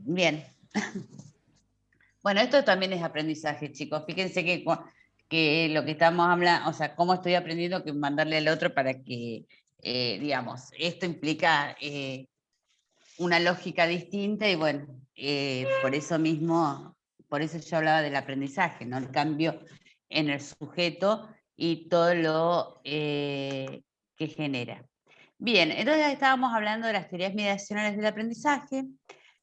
Bien. Bueno, esto también es aprendizaje, chicos. Fíjense que lo que estamos hablando, o sea, cómo estoy aprendiendo que mandarle al otro para que, digamos, esto implica una lógica distinta y bueno, por eso mismo, por eso yo hablaba del aprendizaje, ¿no? El cambio en el sujeto y todo lo que genera. Bien, entonces estábamos hablando de las teorías mediacionales del aprendizaje.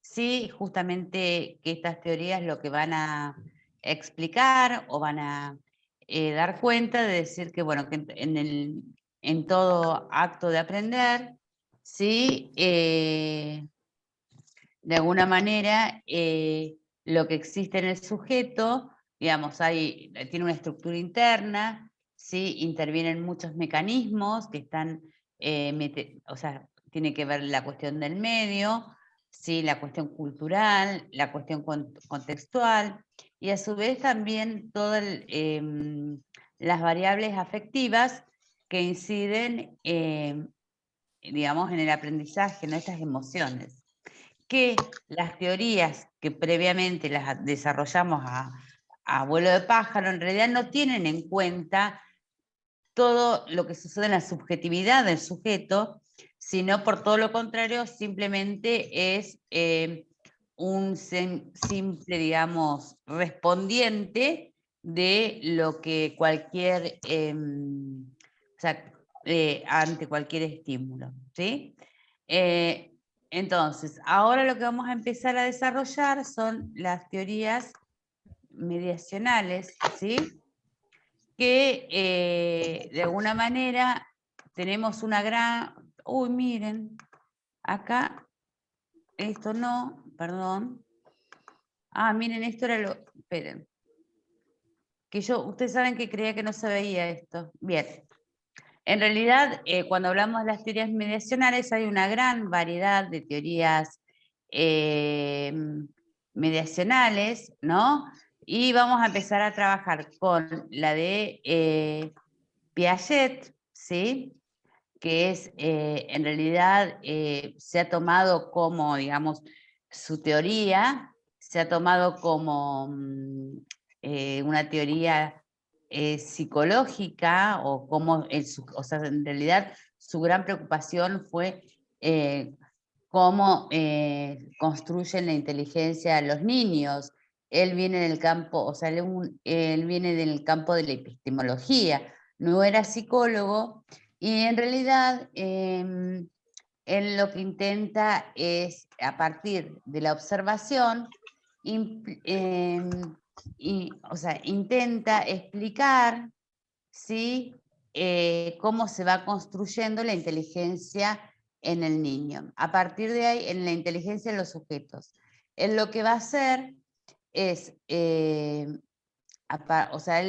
Sí, justamente que estas teorías lo que van a explicar o van a dar cuenta de decir que, bueno, que en todo acto de aprender, sí, de alguna manera, lo que existe en el sujeto, digamos, tiene una estructura interna, ¿sí? Intervienen muchos mecanismos que están, o sea, tiene que ver la cuestión del medio, ¿sí? La cuestión cultural, la cuestión contextual, y a su vez también todas las variables afectivas que inciden, digamos, en el aprendizaje, en estas emociones que las teorías que previamente las desarrollamos a vuelo de pájaro en realidad no tienen en cuenta todo lo que sucede en la subjetividad del sujeto, sino por todo lo contrario, simplemente es un simple, digamos, respondiente de lo que cualquier, o sea, ante cualquier estímulo, ¿sí? Entonces, ahora lo que vamos a empezar a desarrollar son las teorías mediacionales, ¿sí? Que de alguna manera tenemos una gran... Uy, miren, acá, esto no, perdón. Ah, miren, esto era lo... Esperen. Ustedes saben que creía que no se veía esto. Bien. En realidad, cuando hablamos de las teorías mediacionales, hay una gran variedad de teorías mediacionales, ¿no? Y vamos a empezar a trabajar con la de Piaget, ¿sí? Que es, en realidad, se ha tomado como, digamos, su teoría, se ha tomado como una teoría psicológica, o como, o sea, en realidad su gran preocupación fue cómo construyen la inteligencia a los niños. Él viene del campo, o sea, él viene del campo de la epistemología, no era psicólogo, y en realidad él lo que intenta es, a partir de la observación, o sea, intenta explicar, ¿sí? Cómo se va construyendo la inteligencia en el niño. A partir de ahí, en la inteligencia de los sujetos. Él lo que va a hacer es, o sea,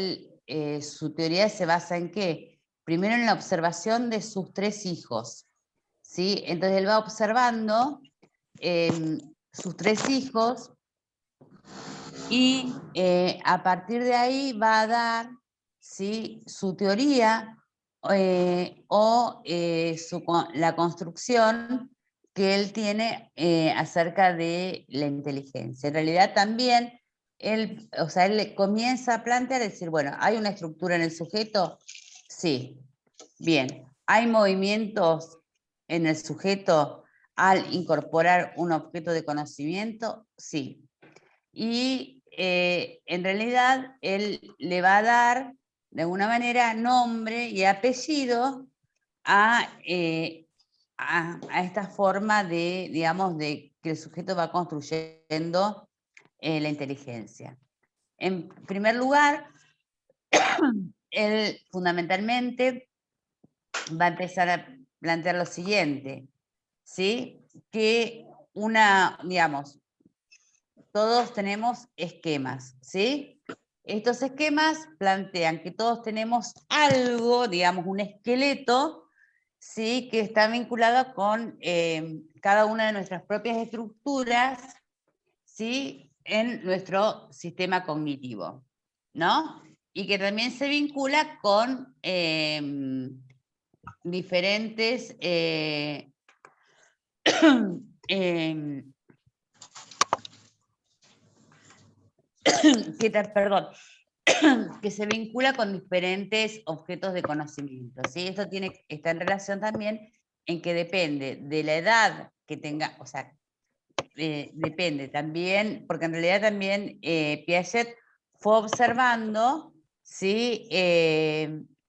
su teoría se basa en qué? Primero en la observación de sus 3 hijos, ¿sí? Entonces él va observando sus 3 hijos y a partir de ahí va a dar, ¿sí? Su teoría o la construcción que él tiene acerca de la inteligencia. En realidad también él, o sea, él comienza a plantear, decir, bueno, ¿hay una estructura en el sujeto? Sí. Bien. ¿Hay movimientos en el sujeto al incorporar un objeto de conocimiento? Sí. Y en realidad él le va a dar, de alguna manera, nombre y apellido a esta forma de, digamos, de que el sujeto va construyendo la inteligencia. En primer lugar, él fundamentalmente va a empezar a plantear lo siguiente, ¿sí? Que digamos, todos tenemos esquemas, ¿sí? Estos esquemas plantean que todos tenemos algo, digamos, un esqueleto, ¿sí? Que está vinculado con cada una de nuestras propias estructuras, ¿sí? En nuestro sistema cognitivo, ¿no? Y que también se vincula con diferentes perdón, que se vincula con diferentes objetos de conocimiento, ¿sí? Esto está en relación también en que depende de la edad que tenga, o sea, depende también, porque en realidad también Piaget fue observando, ¿sí?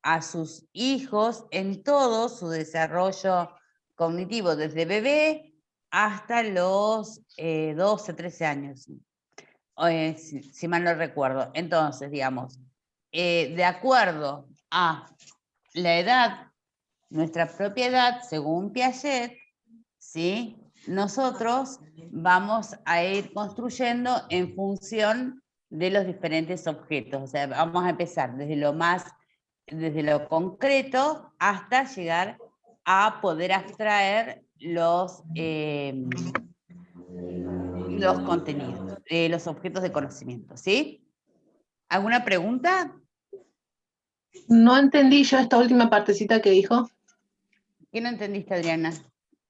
A sus hijos en todo su desarrollo cognitivo, desde bebé hasta los 12, 13 años, si mal no recuerdo. Entonces, digamos, de acuerdo a la edad, nuestra propia edad, según Piaget, ¿sí? Nosotros vamos a ir construyendo en función de los diferentes objetos. O sea, vamos a empezar desde lo concreto hasta llegar a poder abstraer los contenidos, los objetos de conocimiento, ¿sí? ¿Alguna pregunta? No entendí yo esta última partecita que dijo. ¿Qué no entendiste, Adriana?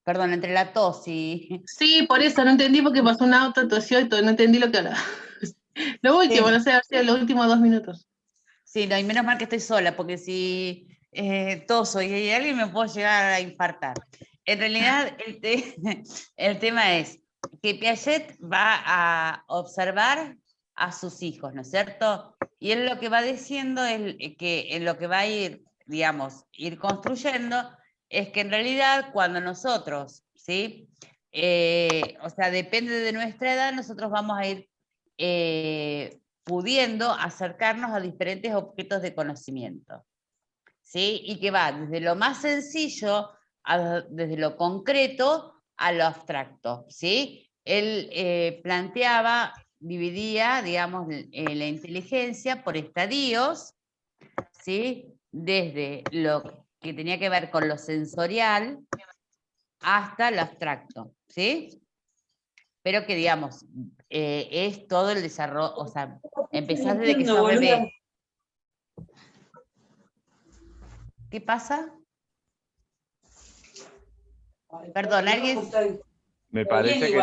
Perdón, entre la tos y... Sí, por eso no entendí porque pasó un auto, tosió y todo, no entendí lo que hablaba. Lo último, Sí. no sé, ha sido los últimos 2 minutos. Sí, no, y menos mal que estoy sola, porque si toso y hay alguien me puedo llegar a infartar. En realidad, el tema es que Piaget va a observar a sus hijos, ¿no es cierto? Y él lo que va diciendo es que en lo que va a ir, digamos, ir construyendo, es que en realidad cuando nosotros, ¿sí? O sea, depende de nuestra edad, nosotros vamos a ir pudiendo acercarnos a diferentes objetos de conocimiento, ¿sí? Y que va desde lo más sencillo, desde lo concreto a lo abstracto, ¿sí? Él dividía, digamos, la inteligencia por estadios, ¿sí? Desde lo que tenía que ver con lo sensorial hasta lo abstracto, ¿sí? Pero que, digamos, es todo el desarrollo, o sea, empezás desde que sos bebé. ¿Qué pasa? Perdón, alguien... Me parece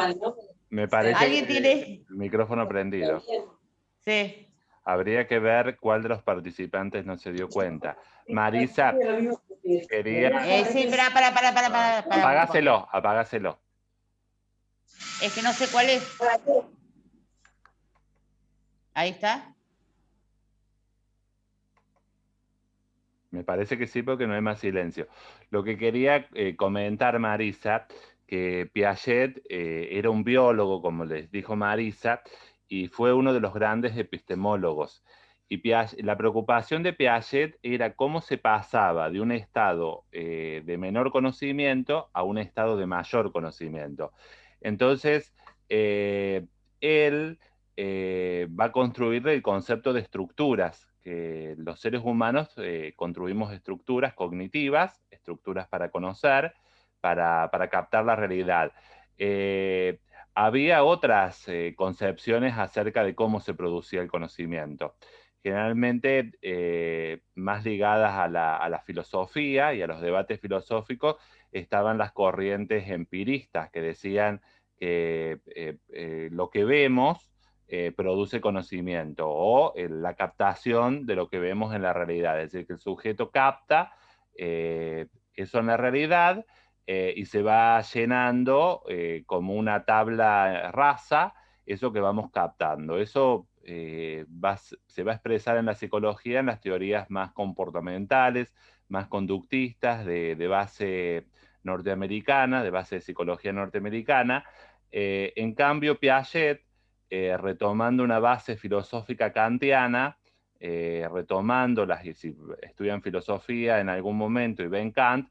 ¿Alguien que tiene? el micrófono prendido. Sí. Habría que ver cuál de los participantes no se dio cuenta. Marisa, quería... Sí, para. Apagáselo, apagáselo. Es que no sé cuál es. Ahí está. Me parece que sí, porque no hay más silencio. Lo que quería comentar, Marisa, que Piaget era un biólogo, como les dijo Marisa, y fue uno de los grandes epistemólogos. Y la preocupación de Piaget era cómo se pasaba de un estado de menor conocimiento a un estado de mayor conocimiento. Entonces, él va a construir el concepto de estructuras, que los seres humanos construimos estructuras cognitivas, estructuras para conocer, para captar la realidad. Había otras concepciones acerca de cómo se producía el conocimiento, generalmente más ligadas a la filosofía y a los debates filosóficos. Estaban las corrientes empiristas que decían que lo que vemos produce conocimiento, o la captación de lo que vemos en la realidad, es decir, que el sujeto capta eso en la realidad y se va llenando como una tabla rasa eso que vamos captando. Eso se va a expresar en la psicología en las teorías más comportamentales, más conductistas, de base norteamericana, de base de psicología norteamericana. En cambio, Piaget, retomando una base filosófica kantiana, retomando si estudian filosofía en algún momento y ven Kant,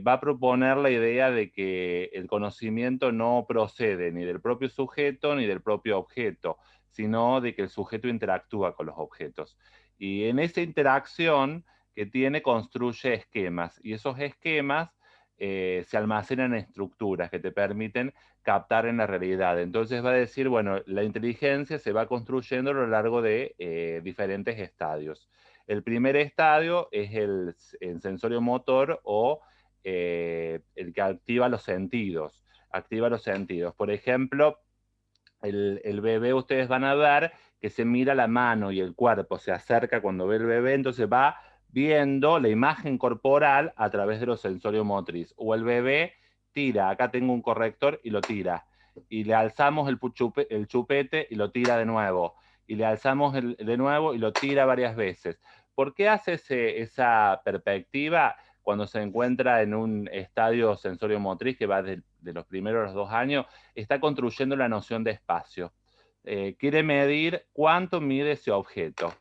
va a proponer la idea de que el conocimiento no procede ni del propio sujeto ni del propio objeto, sino de que el sujeto interactúa con los objetos. Y en esa interacción que tiene, construye esquemas, y esos esquemas se almacenan en estructuras que te permiten captar en la realidad. Entonces va a decir, bueno, la inteligencia se va construyendo a lo largo de diferentes estadios. El primer estadio es el sensorio motor, o el que activa los sentidos. Activa los sentidos. Por ejemplo, el bebé, ustedes van a ver que se mira la mano y el cuerpo, se acerca cuando ve el bebé, entonces va viendo la imagen corporal a través de lo sensorio motriz. O el bebé tira, acá tengo un corrector y lo tira. Y le alzamos el chupete y lo tira de nuevo. Y le alzamos de nuevo y lo tira varias veces. ¿Por qué hace esa perspectiva cuando se encuentra en un estadio sensorio motriz que va de los primeros a los 2 años? Está construyendo la noción de espacio. Quiere medir cuánto mide ese objeto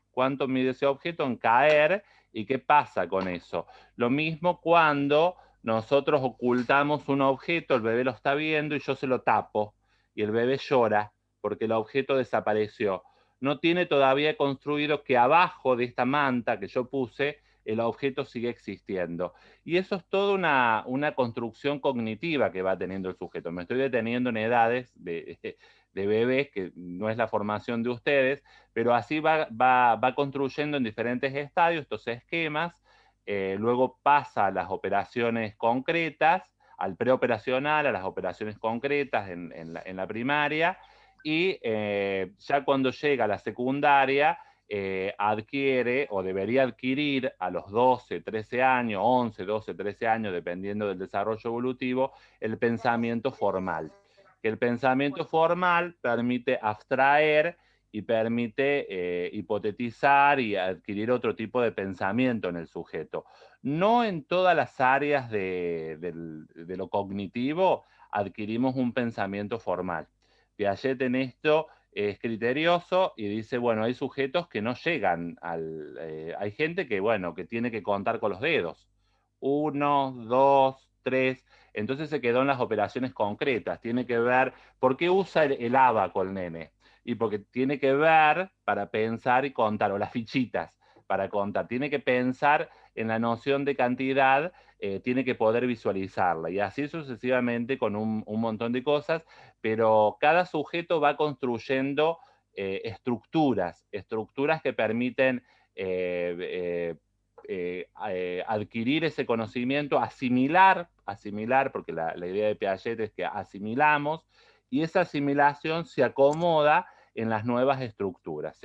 en caer y qué pasa con eso. Lo mismo cuando nosotros ocultamos un objeto, el bebé lo está viendo y yo se lo tapo y el bebé llora porque el objeto desapareció. No tiene todavía construido que abajo de esta manta que yo puse el objeto sigue existiendo. Y eso es toda una construcción cognitiva que va teniendo el sujeto. Me estoy deteniendo en edades de bebés, que no es la formación de ustedes, pero así va construyendo en diferentes estadios estos esquemas, luego pasa a las operaciones concretas, al preoperacional, a las operaciones concretas en la primaria, y ya cuando llega a la secundaria, adquiere o debería adquirir a los 12, 13 años, 11, 12, 13 años, dependiendo del desarrollo evolutivo, el pensamiento formal. Que el pensamiento formal permite abstraer y permite hipotetizar y adquirir otro tipo de pensamiento en el sujeto. No en todas las áreas de lo cognitivo adquirimos un pensamiento formal. Piaget en esto es criterioso y dice, bueno, hay sujetos que no llegan hay gente que, bueno, que tiene que contar con los dedos. 1, 2, 3. Entonces se quedó en las operaciones concretas. Tiene que ver, ¿por qué usa el ábaco el nene? Y porque tiene que ver para pensar y contar, o las fichitas para contar. Tiene que pensar en la noción de cantidad, tiene que poder visualizarla. Y así sucesivamente con un montón de cosas, pero cada sujeto va construyendo estructuras que permiten adquirir ese conocimiento, asimilar, porque la idea de Piaget es que asimilamos, y esa asimilación se acomoda en las nuevas estructuras,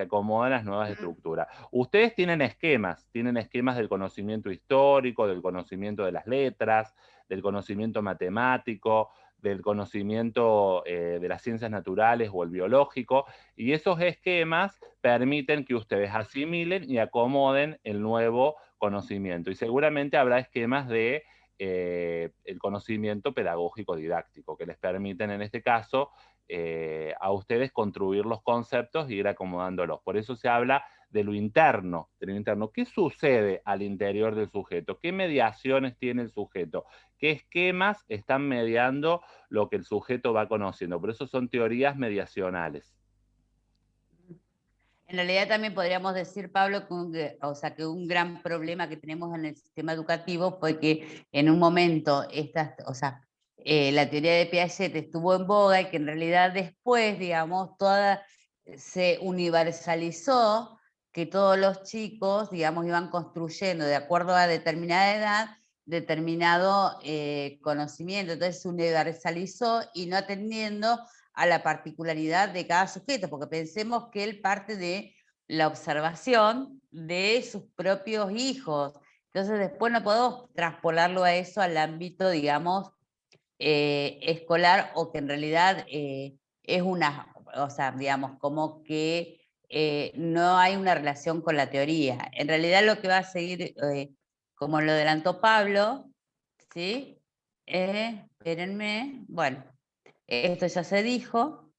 Ustedes tienen esquemas del conocimiento histórico, del conocimiento de las letras, del conocimiento matemático, del conocimiento de las ciencias naturales o el biológico, y esos esquemas permiten que ustedes asimilen y acomoden el nuevo conocimiento. Y seguramente habrá esquemas de el conocimiento pedagógico didáctico que les permiten en este caso a ustedes construir los conceptos e ir acomodándolos. Por eso se habla de lo interno, ¿Qué sucede al interior del sujeto? ¿Qué mediaciones tiene el sujeto? ¿Qué esquemas están mediando lo que el sujeto va conociendo? Por eso son teorías mediacionales. En realidad también podríamos decir, Pablo, que un gran problema que tenemos en el sistema educativo fue que en un momento la teoría de Piaget estuvo en boga y que en realidad después, digamos, se universalizó, que todos los chicos, digamos, iban construyendo de acuerdo a determinada edad, determinado conocimiento. Entonces se universalizó y no atendiendo a la particularidad de cada sujeto, porque pensemos que él parte de la observación de sus propios hijos. Entonces después no podemos traspolarlo a eso al ámbito, digamos, escolar, o que en realidad es digamos, como que no hay una relación con la teoría. En realidad lo que va a seguir, como lo adelantó Pablo, ¿sí? Espérenme, bueno, esto ya se dijo,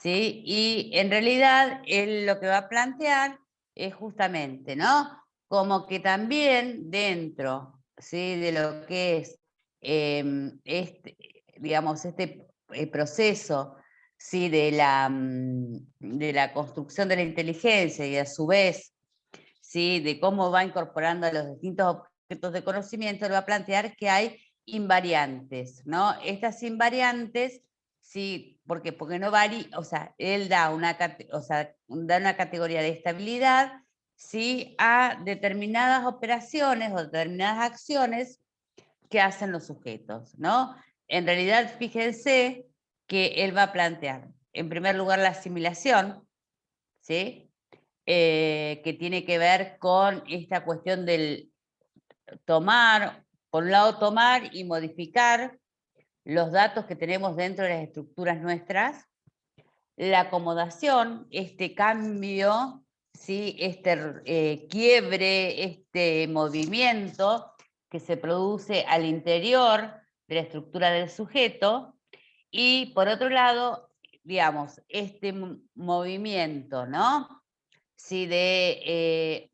¿sí? Y en realidad él lo que va a plantear es justamente, ¿no? Como que también dentro, ¿sí? De lo que es digamos, proceso, ¿sí? De la construcción de la inteligencia y a su vez, ¿sí? De cómo va incorporando a los distintos objetos de conocimiento, él va a plantear que hay invariantes, ¿no? Estas invariantes, sí, porque no varía, él da da una categoría de estabilidad, sí, a determinadas operaciones o determinadas acciones que hacen los sujetos, ¿no? En realidad, fíjense que él va a plantear. En primer lugar, la asimilación, ¿sí? Que tiene que ver con esta cuestión del tomar, por un lado tomar y modificar los datos que tenemos dentro de las estructuras nuestras, la acomodación, este cambio, ¿sí? Este quiebre, este movimiento que se produce al interior de la estructura del sujeto, y por otro lado, digamos, este movimiento, ¿no? Sí, de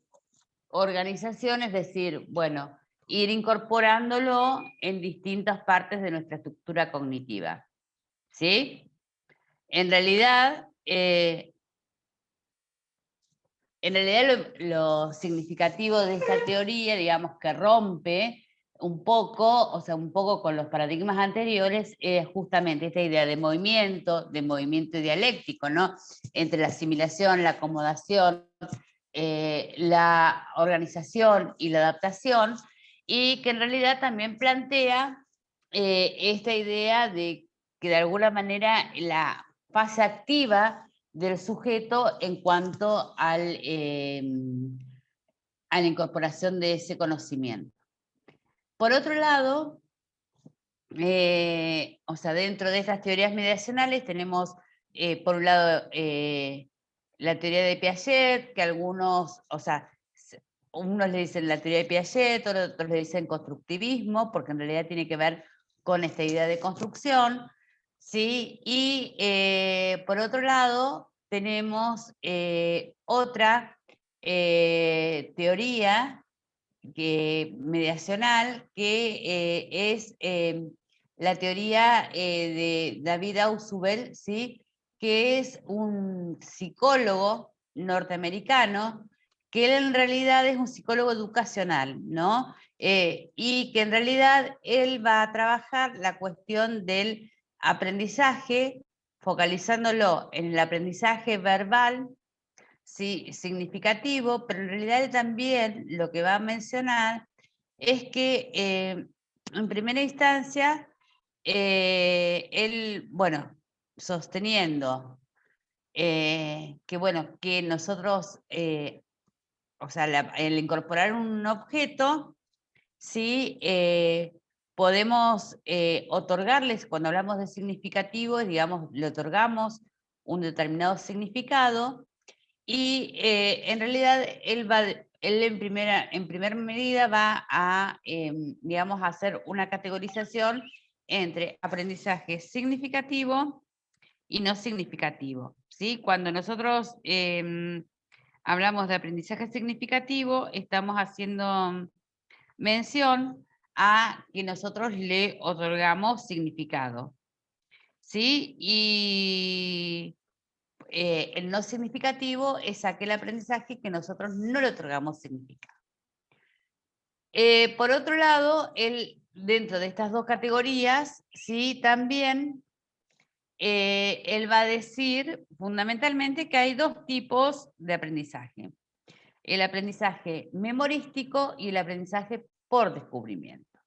organización, es decir, bueno, ir incorporándolo en distintas partes de nuestra estructura cognitiva, ¿sí? En realidad, lo significativo de esta teoría, digamos, que rompe un poco, o sea, un poco con los paradigmas anteriores, es justamente esta idea de movimiento dialéctico, ¿no? Entre la asimilación, la acomodación, la organización y la adaptación, y que en realidad también plantea esta idea de que de alguna manera la fase activa del sujeto en cuanto a la incorporación de ese conocimiento. Por otro lado, o sea, dentro de estas teorías mediacionales tenemos, por un lado, la teoría de Piaget, que algunos, o sea, unos le dicen la teoría de Piaget, otros le dicen constructivismo, porque en realidad tiene que ver con esta idea de construcción, ¿sí? Y por otro lado, tenemos otra teoría mediacional, que es la teoría de David Ausubel, ¿sí? Que es un psicólogo norteamericano, que él en realidad es un psicólogo educacional, ¿no? Y que en realidad él va a trabajar la cuestión del aprendizaje, focalizándolo en el aprendizaje verbal, sí, significativo, pero en realidad él también lo que va a mencionar es que en primera instancia, él, bueno, sosteniendo que, bueno, que nosotros, o sea, el incorporar un objeto, sí, podemos otorgarles, cuando hablamos de significativo, digamos, le otorgamos un determinado significado, y en realidad él en primera medida va a, digamos, hacer una categorización entre aprendizaje significativo y no significativo, ¿sí? Cuando nosotros hablamos de aprendizaje significativo, estamos haciendo mención a que nosotros le otorgamos significado, ¿sí? Y el no significativo es aquel aprendizaje que nosotros no le otorgamos significado. Por otro lado, dentro de estas dos categorías, sí, también él va a decir fundamentalmente que hay dos tipos de aprendizaje: el aprendizaje memorístico y el aprendizaje por descubrimiento.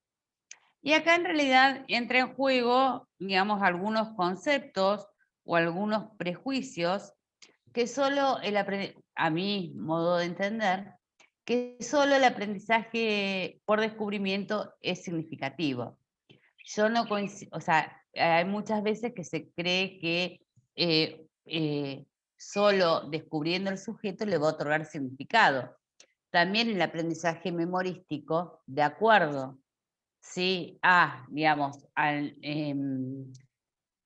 Y acá en realidad entra en juego, digamos, algunos conceptos o algunos prejuicios que solo a mi modo de entender, que solo el aprendizaje por descubrimiento es significativo. Yo no coincido, o sea, hay muchas veces que se cree que solo descubriendo el sujeto le va a otorgar significado. También el aprendizaje memorístico, de acuerdo, ¿sí? Digamos,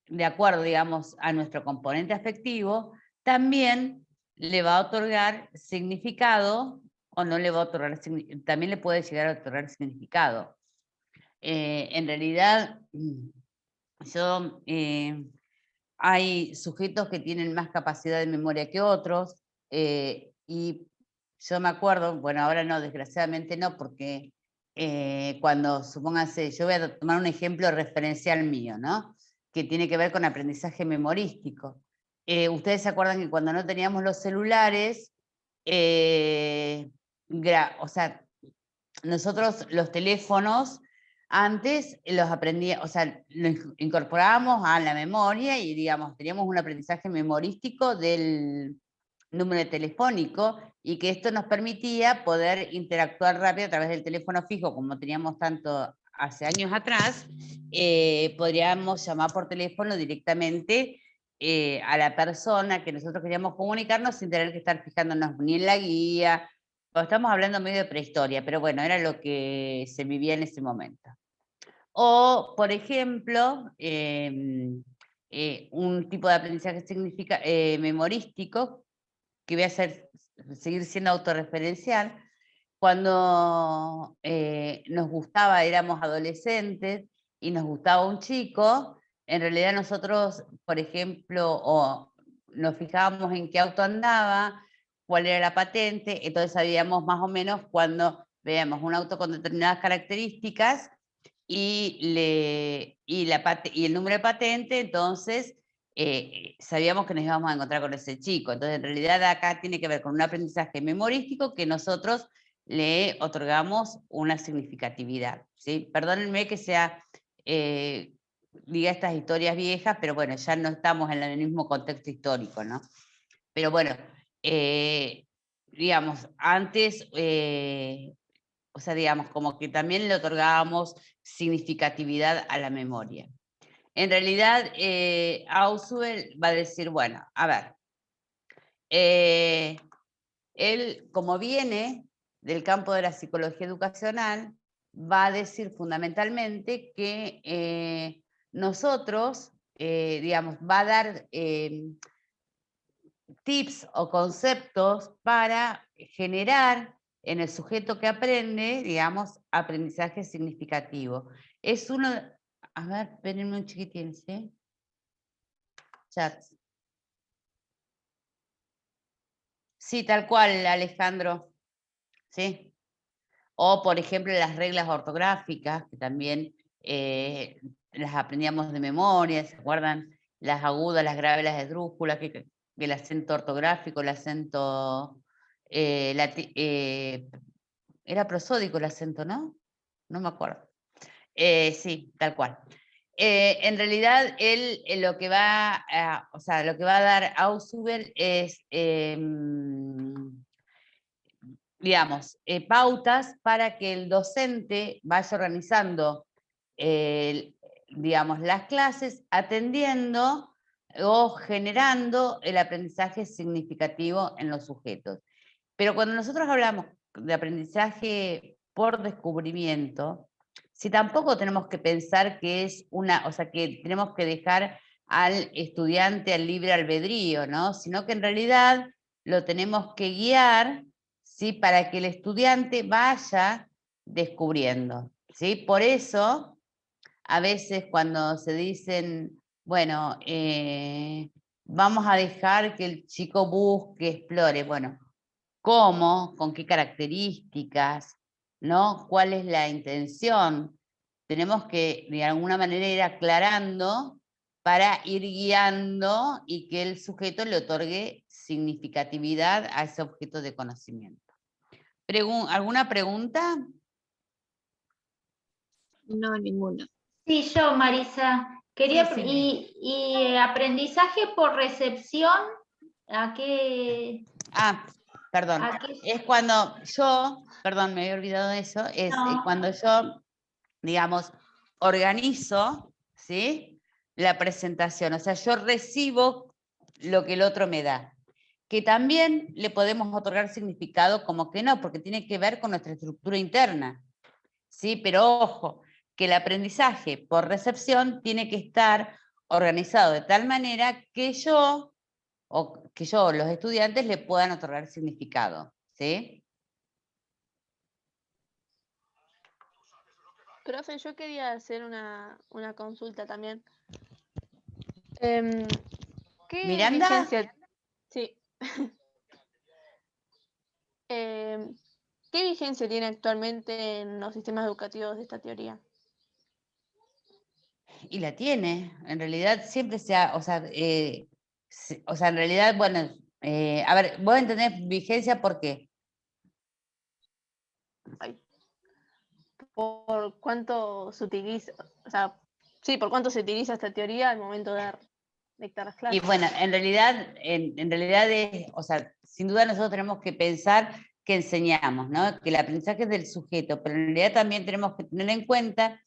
de acuerdo, digamos, a nuestro componente afectivo, también le va a otorgar significado o no le va a otorgar, también le puede llegar a otorgar significado. En realidad, hay sujetos que tienen más capacidad de memoria que otros, y yo me acuerdo, bueno, ahora no, desgraciadamente no, porque cuando, supóngase, yo voy a tomar un ejemplo referencial mío, ¿no? Que tiene que ver con aprendizaje memorístico. Ustedes se acuerdan que cuando no teníamos los celulares, o sea, nosotros los teléfonos, Antes los aprendía, o sea, los incorporábamos a la memoria y, digamos, teníamos un aprendizaje memorístico del número telefónico, y que esto nos permitía poder interactuar rápido a través del teléfono fijo, como teníamos tanto hace años atrás. Podríamos llamar por teléfono directamente a la persona que nosotros queríamos comunicarnos sin tener que estar fijándonos ni en la guía. Estamos hablando medio de prehistoria, pero bueno, era lo que se vivía en ese momento. O, por ejemplo, un tipo de aprendizaje memorístico, que voy a seguir siendo autorreferencial. Cuando nos gustaba, éramos adolescentes y nos gustaba un chico, en realidad nosotros, por ejemplo, o nos fijábamos en qué auto andaba, cuál era la patente, entonces sabíamos más o menos cuando veíamos un auto con determinadas características y el número de patente, entonces sabíamos que nos íbamos a encontrar con ese chico. Entonces, en realidad acá tiene que ver con un aprendizaje memorístico que nosotros le otorgamos una significatividad, ¿sí? Perdónenme que diga estas historias viejas, pero bueno, ya no estamos en el mismo contexto histórico, ¿no? Pero bueno, digamos, antes, o sea, digamos, como que también le otorgábamos significatividad a la memoria. En realidad, Ausubel va a decir, bueno, a ver, él, como viene del campo de la psicología educacional, va a decir fundamentalmente que nosotros, digamos, va a dar tips o conceptos para generar en el sujeto que aprende, digamos, aprendizaje significativo. Es uno, a ver, espérenme un chiquitín, ¿sí? Chat. Sí, tal cual, Alejandro. Sí. O, por ejemplo, las reglas ortográficas, que también las aprendíamos de memoria, ¿se acuerdan? Las agudas, las graves, las esdrújulas, que el acento ortográfico, el acento... era prosódico el acento, ¿no? No me acuerdo. Sí, tal cual. En realidad, él lo que va a, o sea, lo que va a dar Ausubel es, digamos, pautas para que el docente vaya organizando, digamos, las clases, atendiendo o generando el aprendizaje significativo en los sujetos. Pero cuando nosotros hablamos de aprendizaje por descubrimiento, si tampoco tenemos que pensar que es una, o sea, que tenemos que dejar al estudiante al libre albedrío, ¿no? Sino que en realidad lo tenemos que guiar, ¿sí? Para que el estudiante vaya descubriendo, ¿sí? Por eso, a veces cuando se dicen, bueno, vamos a dejar que el chico busque, explore, bueno, ¿cómo? ¿Con qué características? ¿No? ¿Cuál es la intención? Tenemos que, de alguna manera, ir aclarando para ir guiando y que el sujeto le otorgue significatividad a ese objeto de conocimiento. ¿Alguna pregunta? No, ninguna. Sí, yo, Marisa. Quería, Sí. y aprendizaje por recepción, ¿a qué? Ah, perdón. ¿A qué? Es cuando yo, perdón, me había olvidado de eso, es No. cuando yo, digamos, organizo, ¿sí? La presentación, o sea, yo recibo lo que el otro me da, que también le podemos otorgar significado como que no, porque tiene que ver con nuestra estructura interna, ¿sí? Pero ojo, que el aprendizaje por recepción tiene que estar organizado de tal manera que yo, o los estudiantes le puedan otorgar significado, ¿sí? Profe, yo quería hacer una consulta también. ¿Qué ¿Miranda? vigencia? Sí. ¿Qué vigencia tiene actualmente en los sistemas educativos de esta teoría? Y la tiene, en realidad siempre se ha, o sea, en realidad, bueno, a ver, vos entendés vigencia, ¿por qué? por cuánto se utiliza, o sea, sí, por cuánto se utiliza esta teoría al momento de dictar las Y clases. bueno, en realidad es, o sea, sin duda nosotros tenemos que pensar que enseñamos, ¿no? Que el aprendizaje es del sujeto, pero en realidad también tenemos que tener en cuenta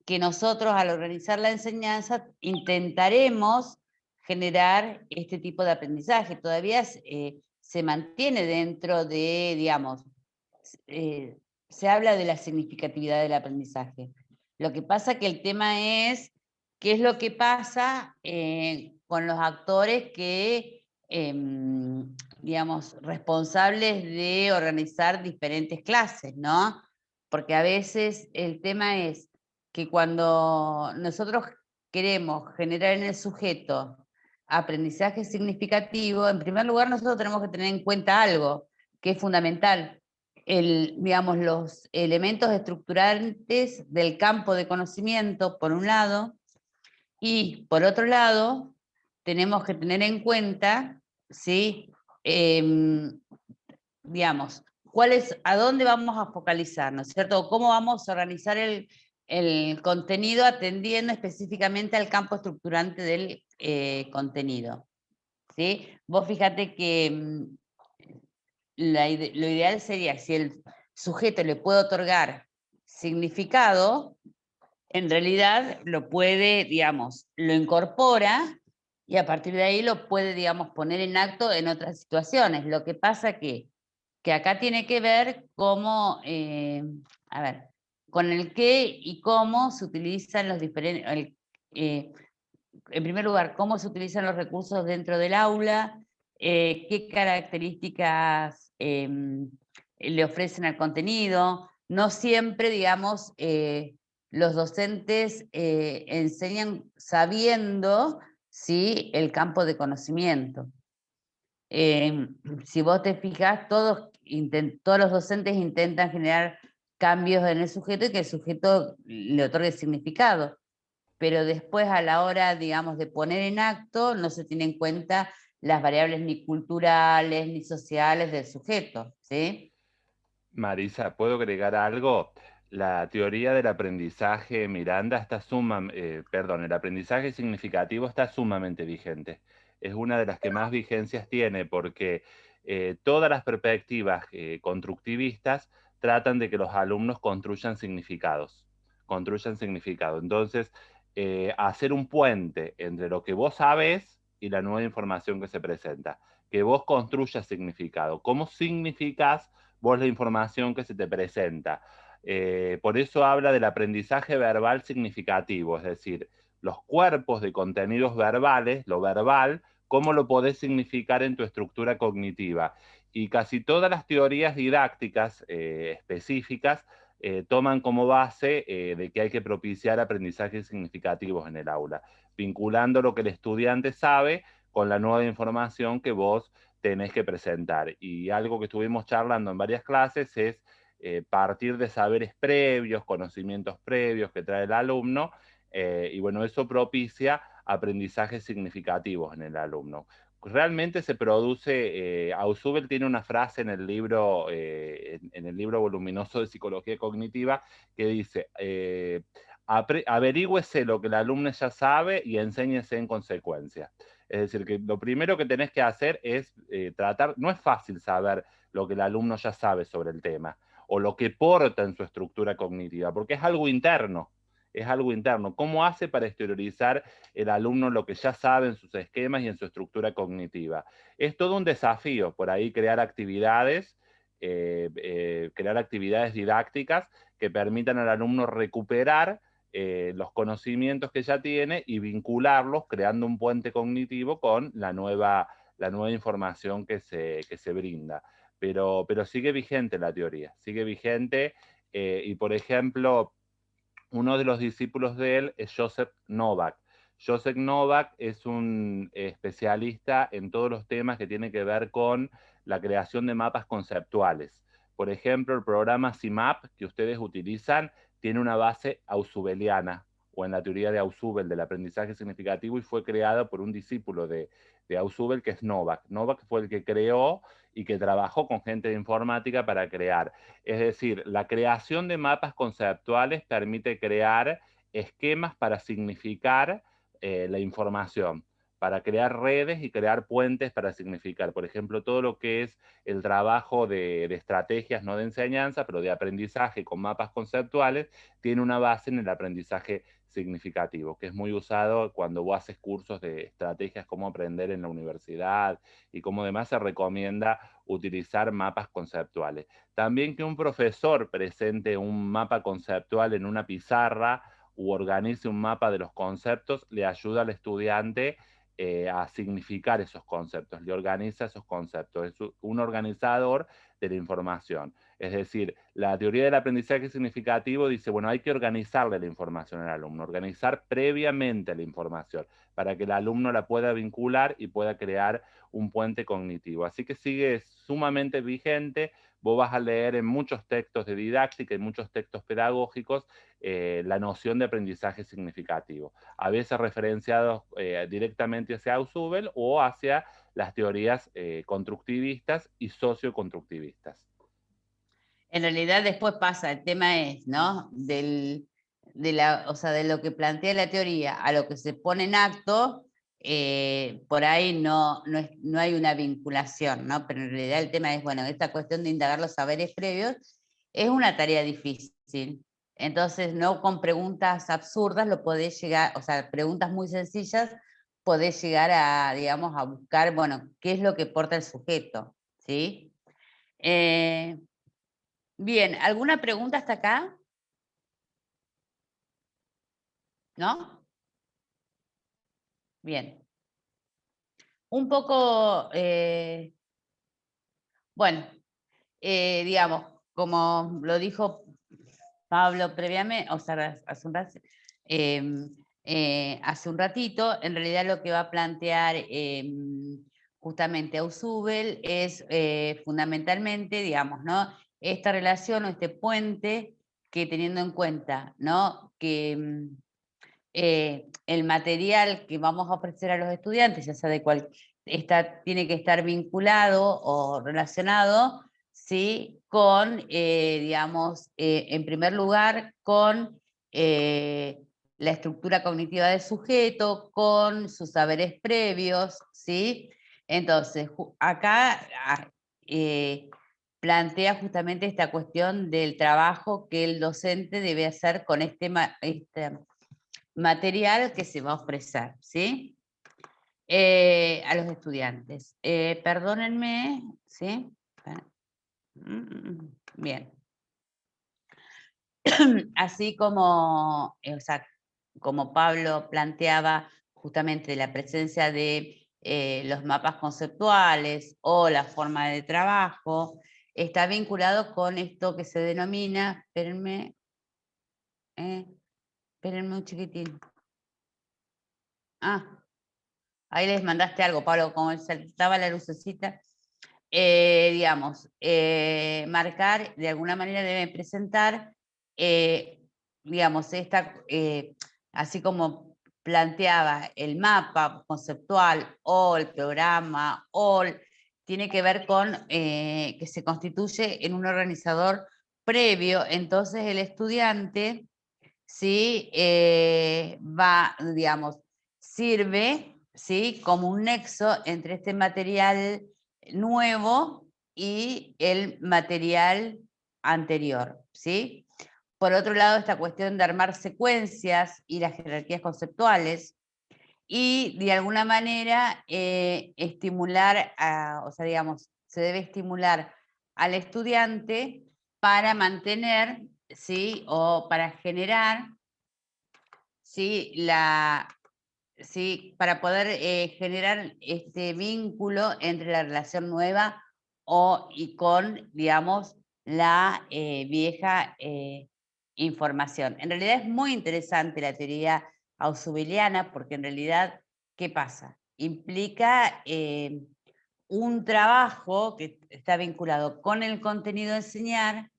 que nosotros al organizar la enseñanza intentaremos generar este tipo de aprendizaje. Todavía se mantiene dentro de, digamos, se habla de la significatividad del aprendizaje. Lo que pasa que el tema es qué es lo que pasa con los actores que, digamos, responsables de organizar diferentes clases, ¿no? Porque a veces el tema es que cuando nosotros queremos generar en el sujeto aprendizaje significativo, en primer lugar nosotros tenemos que tener en cuenta algo que es fundamental, digamos, los elementos estructurantes del campo de conocimiento, por un lado, y por otro lado, tenemos que tener en cuenta, ¿sí? Digamos, a dónde vamos a focalizar, ¿no es cierto? ¿Cómo vamos a organizar el contenido atendiendo específicamente al campo estructurante del contenido? ¿Sí? Vos fíjate que lo ideal sería, si el sujeto le puede otorgar significado, en realidad lo puede, digamos, lo incorpora y a partir de ahí lo puede, digamos, poner en acto en otras situaciones. Lo que pasa que acá tiene que ver cómo, a ver, con el qué y cómo se utilizan los diferentes, en primer lugar, cómo se utilizan los recursos dentro del aula, qué características le ofrecen al contenido. No siempre, digamos, los docentes enseñan sabiendo, ¿sí?, el campo de conocimiento. Si vos te fijas, todos los docentes intentan generar cambios en el sujeto y que el sujeto le otorgue significado, pero después a la hora, digamos, de poner en acto, no se tiene en cuenta las variables ni culturales ni sociales del sujeto, ¿sí? Marisa, ¿puedo agregar algo? La teoría del aprendizaje Miranda el aprendizaje significativo está sumamente vigente. Es una de las que más vigencias tiene porque todas las perspectivas constructivistas tratan de que los alumnos construyan significados. Entonces, hacer un puente entre lo que vos sabés y la nueva información que se presenta. Que vos construyas significado. ¿Cómo significás vos la información que se te presenta? Por eso habla del aprendizaje verbal significativo, es decir, los cuerpos de contenidos verbales, lo verbal, cómo lo podés significar en tu estructura cognitiva. Y casi todas las teorías didácticas específicas toman como base de que hay que propiciar aprendizajes significativos en el aula, vinculando lo que el estudiante sabe con la nueva información que vos tenés que presentar. Y algo que estuvimos charlando en varias clases es partir de saberes previos, conocimientos previos que trae el alumno, y bueno, eso propicia aprendizajes significativos en el alumno. Realmente se produce, Ausubel tiene una frase en el libro, en el libro voluminoso de Psicología Cognitiva que dice, averígüese lo que el alumno ya sabe y enséñese en consecuencia. Es decir, que lo primero que tenés que hacer es tratar, no es fácil saber lo que el alumno ya sabe sobre el tema, o lo que porta en su estructura cognitiva, porque es algo interno. Es algo interno. ¿Cómo hace para exteriorizar el alumno lo que ya sabe en sus esquemas y en su estructura cognitiva? Es todo un desafío, por ahí crear actividades didácticas que permitan al alumno recuperar los conocimientos que ya tiene y vincularlos creando un puente cognitivo con la nueva información que se brinda. Pero sigue vigente la teoría, sigue vigente y por ejemplo, uno de los discípulos de él es Joseph Novak. Joseph Novak es un especialista en todos los temas que tienen que ver con la creación de mapas conceptuales. Por ejemplo, el programa CIMAP que ustedes utilizan tiene una base ausubeliana o en la teoría de Ausubel del aprendizaje significativo, y fue creada por un discípulo de Ausubel, que es Novak. Novak fue el que creó y que trabajó con gente de informática para crear. Es decir, la creación de mapas conceptuales permite crear esquemas para significar la información, para crear redes y crear puentes para significar. Por ejemplo, todo lo que es el trabajo de estrategias, no de enseñanza, pero de aprendizaje con mapas conceptuales, tiene una base en el aprendizaje significativo, que es muy usado cuando vos haces cursos de estrategias, cómo aprender en la universidad y cómo además se recomienda utilizar mapas conceptuales. También que un profesor presente un mapa conceptual en una pizarra u organice un mapa de los conceptos le ayuda al estudiante a significar esos conceptos, le organiza esos conceptos, es un organizador de la información. Es decir, la teoría del aprendizaje significativo dice, bueno, hay que organizarle la información al alumno, organizar previamente la información, para que el alumno la pueda vincular y pueda crear un puente cognitivo. Así que sigue sumamente vigente. Vos vas a leer en muchos textos de didáctica y muchos textos pedagógicos la noción de aprendizaje significativo, a veces referenciados directamente hacia Ausubel o hacia las teorías constructivistas y socioconstructivistas. En realidad después pasa, el tema es, ¿no? De lo que plantea la teoría a lo que se pone en acto, por ahí no hay una vinculación, ¿no? Pero en realidad el tema es, bueno, esta cuestión de indagar los saberes previos es una tarea difícil. Entonces, no con preguntas absurdas lo podés llegar, o sea, preguntas muy sencillas, podés llegar a, digamos, a buscar, bueno, qué es lo que porta el sujeto, ¿sí? Bien, ¿alguna pregunta hasta acá? ¿No? Bien. Un poco, bueno, digamos, como lo dijo Pablo previamente, o sea, hace un ratito, en realidad lo que va a plantear justamente Ausubel es fundamentalmente, digamos, ¿no? Esta relación o este puente que, teniendo en cuenta, ¿no? Que el material que vamos a ofrecer a los estudiantes, ya sea de cuál, tiene que estar vinculado o relacionado, ¿sí? Con, digamos, en primer lugar, con la estructura cognitiva del sujeto, con sus saberes previos, ¿sí? Entonces, acá plantea justamente esta cuestión del trabajo que el docente debe hacer con este material que se va a ofrecer, ¿sí? A los estudiantes. Perdónenme, ¿sí? Bien. Así como, o sea, como Pablo planteaba justamente la presencia de los mapas conceptuales o la forma de trabajo, está vinculado con esto que se denomina, espérenme un chiquitín. Ahí les mandaste algo, Pablo, como saltaba la lucecita. Digamos, marcar, de alguna manera deben presentar, digamos, así como planteaba el mapa conceptual o el programa, tiene que ver con que se constituye en un organizador previo. Entonces el estudiante, ¿sí? Va, digamos, sirve, ¿sí? Como un nexo entre este material nuevo y el material anterior, ¿sí? Por otro lado, esta cuestión de armar secuencias y las jerarquías conceptuales, y de alguna manera estimular, o sea, digamos, se debe estimular al estudiante para mantener, ¿sí? O para generar, ¿sí? ¿Sí? Para poder generar este vínculo entre la relación nueva y con, digamos, la vieja información. En realidad es muy interesante la teoría ausubeliana porque en realidad, ¿qué pasa? Implica un trabajo que está vinculado con el contenido a enseñar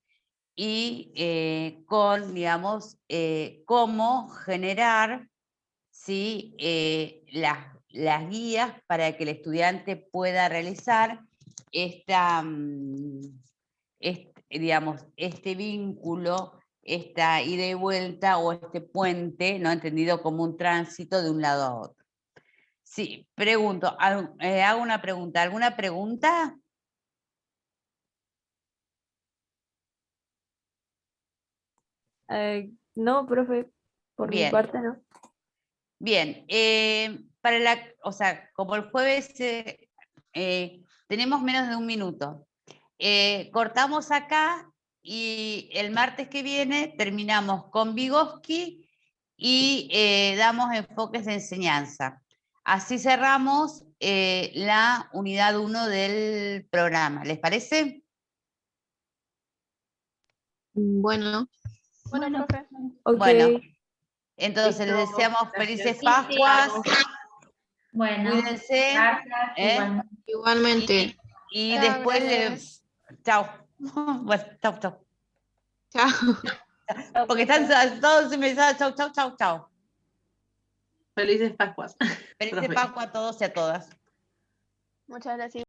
y con, digamos, cómo generar, ¿sí? Las guías para que el estudiante pueda realizar esta, digamos, este vínculo, esta ida y vuelta o este puente, ¿no? Entendido como un tránsito de un lado a otro. Sí, pregunto, hago una pregunta. ¿Alguna pregunta? No, profe, por mi Bien. parte no. Bien, o sea, como el jueves tenemos menos de un minuto, cortamos acá y el martes que viene terminamos con Vygotsky y damos enfoques de enseñanza. Así cerramos la unidad 1 del programa. ¿Les parece? Bueno, Bueno, profe. Ok, Bueno, entonces les Listo, deseamos gracias. felices Sí, Pascuas. Bueno, Cuídense. gracias. ¿eh? igualmente. Y Chao, después gracias. chao. Bueno, chao, chao. Chao. Chao, Porque profe. están todos empezados, chao, chao, chao, chao. Felices Pascuas. Feliz Profe. Pascua a todos y a todas. Muchas gracias.